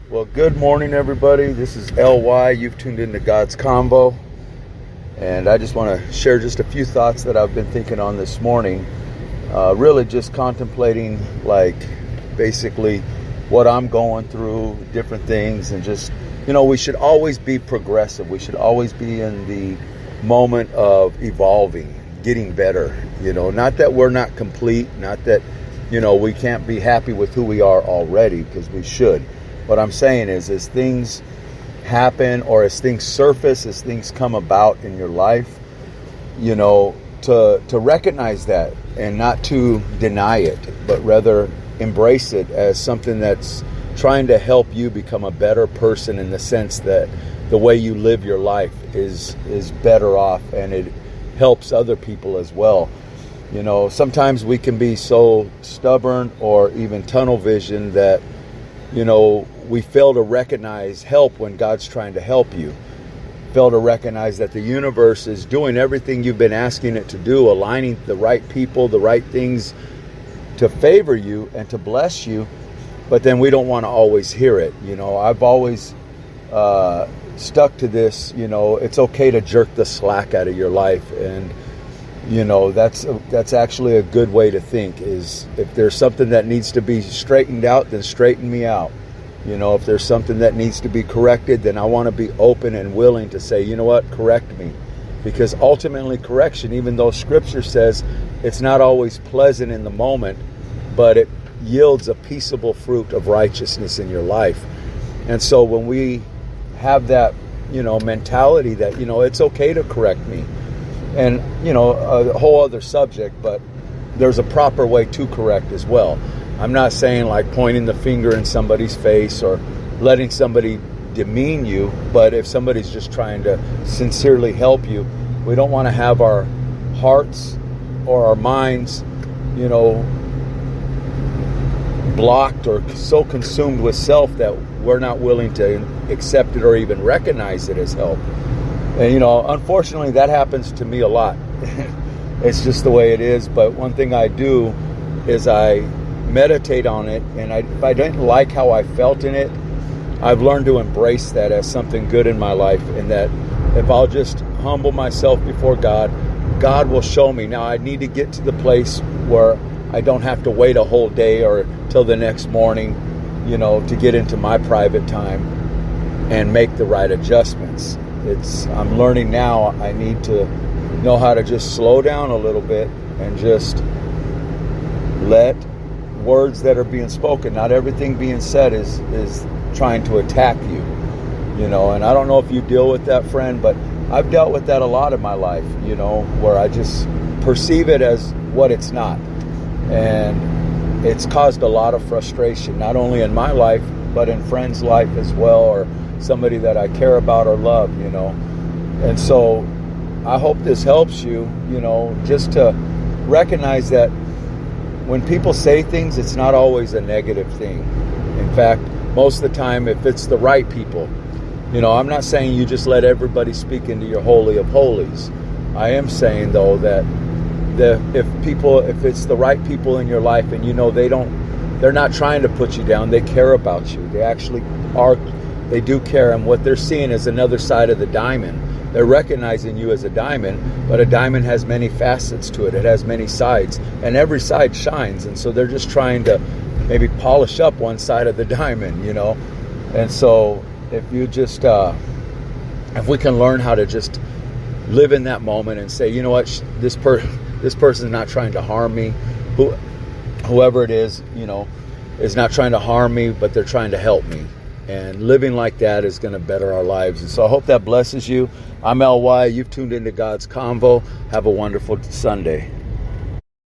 Well, good morning, everybody. This is LY. You've tuned into God's CONVO. And I just want to share just a few thoughts that I've been thinking on this morning. Really just contemplating, basically what I'm going through, different things. And just, we should always be progressive. We should always be in the moment of evolving, getting better. Not that we're not complete, not that, we can't be happy with who we are already, because we should. What I'm saying is, as things happen or as things surface, as things come about in your life, to recognize that and not to deny it, but rather embrace it as something that's trying to help you become a better person, in the sense that the way you live your life is better off, and it helps other people as well. Sometimes we can be so stubborn or even tunnel vision that we fail to recognize help when God's trying to help you. Fail to recognize that the universe is doing everything you've been asking it to do, aligning the right people, the right things to favor you and to bless you. But then we don't want to always hear it. I've always stuck to this, it's okay to jerk the slack out of your life. And that's actually a good way to think, is if there's something that needs to be straightened out, then straighten me out. If there's something that needs to be corrected, then I want to be open and willing to say, correct me. Because ultimately correction, even though Scripture says it's not always pleasant in the moment, but it yields a peaceable fruit of righteousness in your life. And so when we have that, mentality that, it's okay to correct me. And, a whole other subject, but there's a proper way to correct as well. I'm not saying pointing the finger in somebody's face or letting somebody demean you, but if somebody's just trying to sincerely help you, we don't want to have our hearts or our minds, blocked or so consumed with self that we're not willing to accept it or even recognize it as help. And, unfortunately, that happens to me a lot. It's just the way it is. But one thing I do is I meditate on it, and if I didn't like how I felt in it, I've learned to embrace that as something good in my life, and that if I'll just humble myself before God, God will show me. Now, I need to get to the place where I don't have to wait a whole day or till the next morning, to get into my private time and make the right adjustments. I'm learning now I need to know how to just slow down a little bit and just let words that are being spoken, not everything being said is trying to attack you, and I don't know if you deal with that, friend, but I've dealt with that a lot in my life, where I just perceive it as what it's not. And it's caused a lot of frustration, not only in my life, but in friends' life as well, or somebody that I care about or love, And so I hope this helps you, just to recognize that when people say things, it's not always a negative thing. In fact, most of the time, if it's the right people, I'm not saying you just let everybody speak into your holy of holies. I am saying, though, that if it's the right people in your life, and they're not trying to put you down, they care about you. They actually are. They do care, and what they're seeing is another side of the diamond. They're recognizing you as a diamond, but a diamond has many facets to it. It has many sides, and every side shines. And so they're just trying to maybe polish up one side of the diamond, And so if you just, if we can learn how to just live in that moment and say, this person's not trying to harm me. Whoever it is, is not trying to harm me, but they're trying to help me. And living like that is going to better our lives. And so I hope that blesses you. I'm LY. You've tuned into God's CONVO. Have a wonderful Sunday.